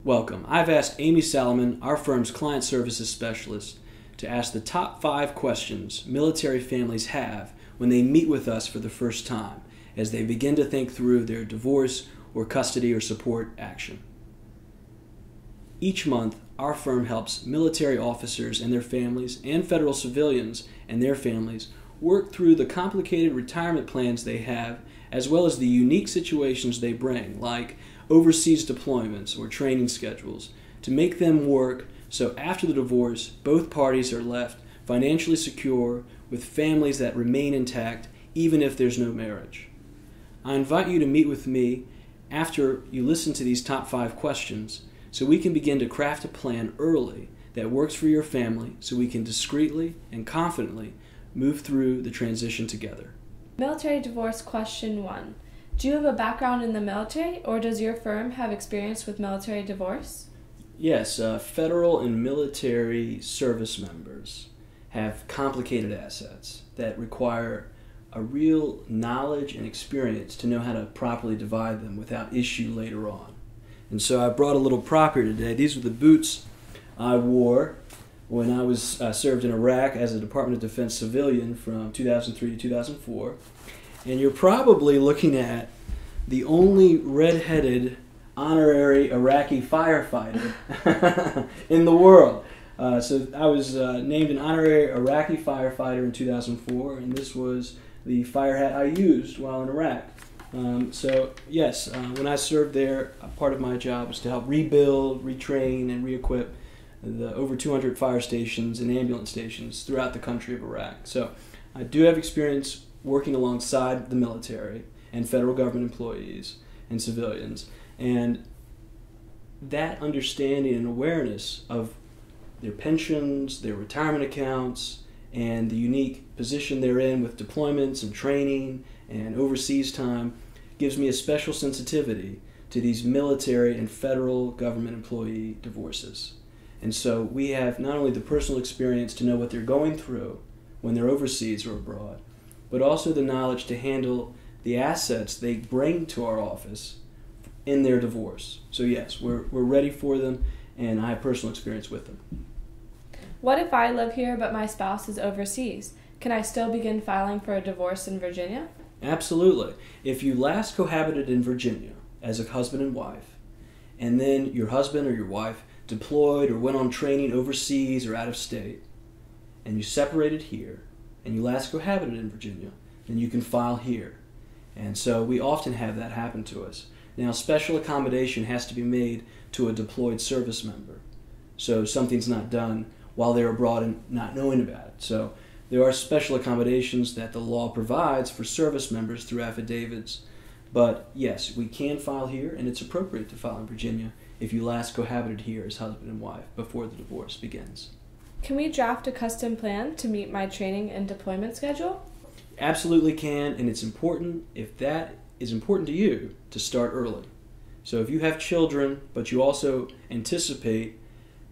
Welcome. I've asked Amy Salomon, our firm's client services specialist, to ask the top 5 questions military families have when they meet with us for the first time as they begin to think through their divorce or custody or support action. Each month, our firm helps military officers and their families and federal civilians and their families work through the complicated retirement plans they have, as well as the unique situations they bring, like overseas deployments or training schedules, to make them work so after the divorce, both parties are left financially secure with families that remain intact even if there's no marriage. I invite you to meet with me after you listen to these top 5 questions so we can begin to craft a plan early that works for your family so we can discreetly and confidently move through the transition together. Military divorce question 1. Do you have a background in the military, or does your firm have experience with military divorce? Yes, federal and military service members have complicated assets that require a real knowledge and experience to know how to properly divide them without issue later on. And so I brought a little prop here today. These are the boots I wore when I was served in Iraq as a Department of Defense civilian from 2003 to 2004. And you're probably looking at the only red-headed honorary Iraqi firefighter in the world. So I was named an honorary Iraqi firefighter in 2004, and this was the fire hat I used while in Iraq. So yes, when I served there, part of my job was to help rebuild, retrain, and re-equip the over 200 fire stations and ambulance stations throughout the country of Iraq. So I do have experience working alongside the military and federal government employees and civilians, and that understanding and awareness of their pensions, their retirement accounts, and the unique position they're in with deployments and training and overseas time gives me a special sensitivity to these military and federal government employee divorces. And so we have not only the personal experience to know what they're going through when they're overseas or abroad, but also the knowledge to handle the assets they bring to our office in their divorce. So yes, we're ready for them, and I have personal experience with them. What if I live here but my spouse is overseas? Can I still begin filing for a divorce in Virginia? Absolutely. If you last cohabited in Virginia as a husband and wife, and then your husband or your wife deployed or went on training overseas or out of state, and you separated here, and you last cohabited in Virginia, then you can file here. And so we often have that happen to us. Now, special accommodation has to be made to a deployed service member, so something's not done while they're abroad and not knowing about it. So there are special accommodations that the law provides for service members through affidavits. But yes, we can file here, and it's appropriate to file in Virginia if you last cohabited here as husband and wife before the divorce begins. Can we draft a custom plan to meet my training and deployment schedule? Absolutely can, and it's important, if that is important to you, to start early. So if you have children, but you also anticipate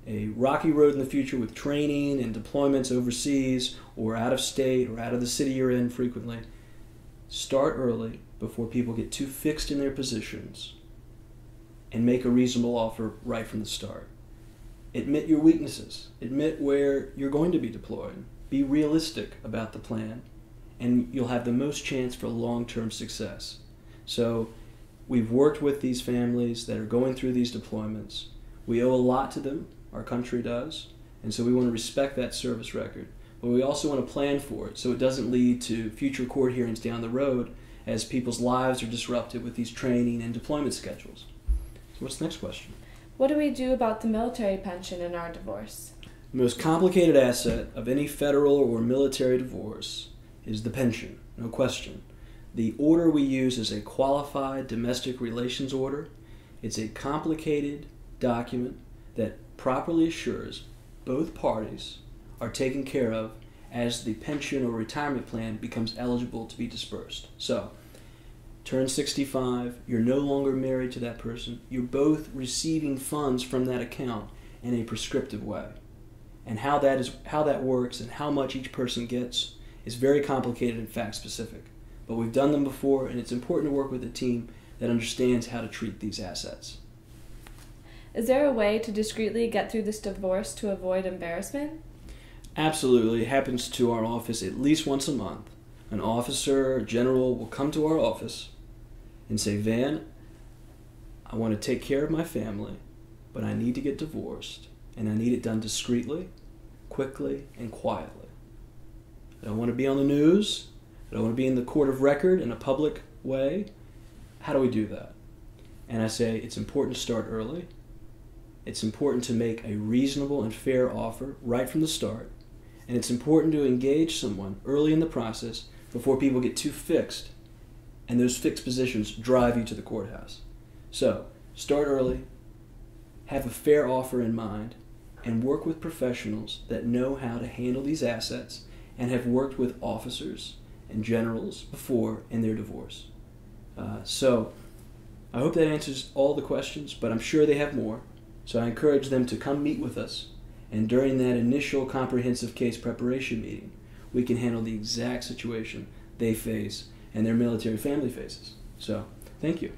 a rocky road in the future with training and deployments overseas or out of state or out of the city you're in frequently, start early before people get too fixed in their positions, and make a reasonable offer right from the start. Admit your weaknesses. Admit where you're going to be deployed. Be realistic about the plan, and you'll have the most chance for long-term success. So we've worked with these families that are going through these deployments. We owe a lot to them, our country does, and so we want to respect that service record. But we also want to plan for it so it doesn't lead to future court hearings down the road as people's lives are disrupted with these training and deployment schedules. So what's the next question? What do we do about the military pension in our divorce? The most complicated asset of any federal or military divorce is the pension, no question. The order we use is a qualified domestic relations order. It's a complicated document that properly assures both parties are taken care of as the pension or retirement plan becomes eligible to be dispersed. So, turn 65, you're no longer married to that person, you're both receiving funds from that account in a prescriptive way. And how that works and how much each person gets is very complicated and fact specific. But we've done them before, and it's important to work with a team that understands how to treat these assets. Is there a way to discreetly get through this divorce to avoid embarrassment? Absolutely. It happens to our office at least once a month. An officer or general will come to our office and say, Van, I want to take care of my family, but I need to get divorced, and I need it done discreetly, quickly, and quietly. I don't want to be on the news. I don't want to be in the court of record in a public way. How do we do that? And I say it's important to start early. It's important to make a reasonable and fair offer right from the start. And it's important to engage someone early in the process before people get too fixed and those fixed positions drive you to the courthouse. So, start early, have a fair offer in mind, and work with professionals that know how to handle these assets and have worked with officers and generals before in their divorce. So, I hope that answers all the questions, but I'm sure they have more. So I encourage them to come meet with us, and during that initial comprehensive case preparation meeting, we can handle the exact situation they face and their military family faces. So, thank you.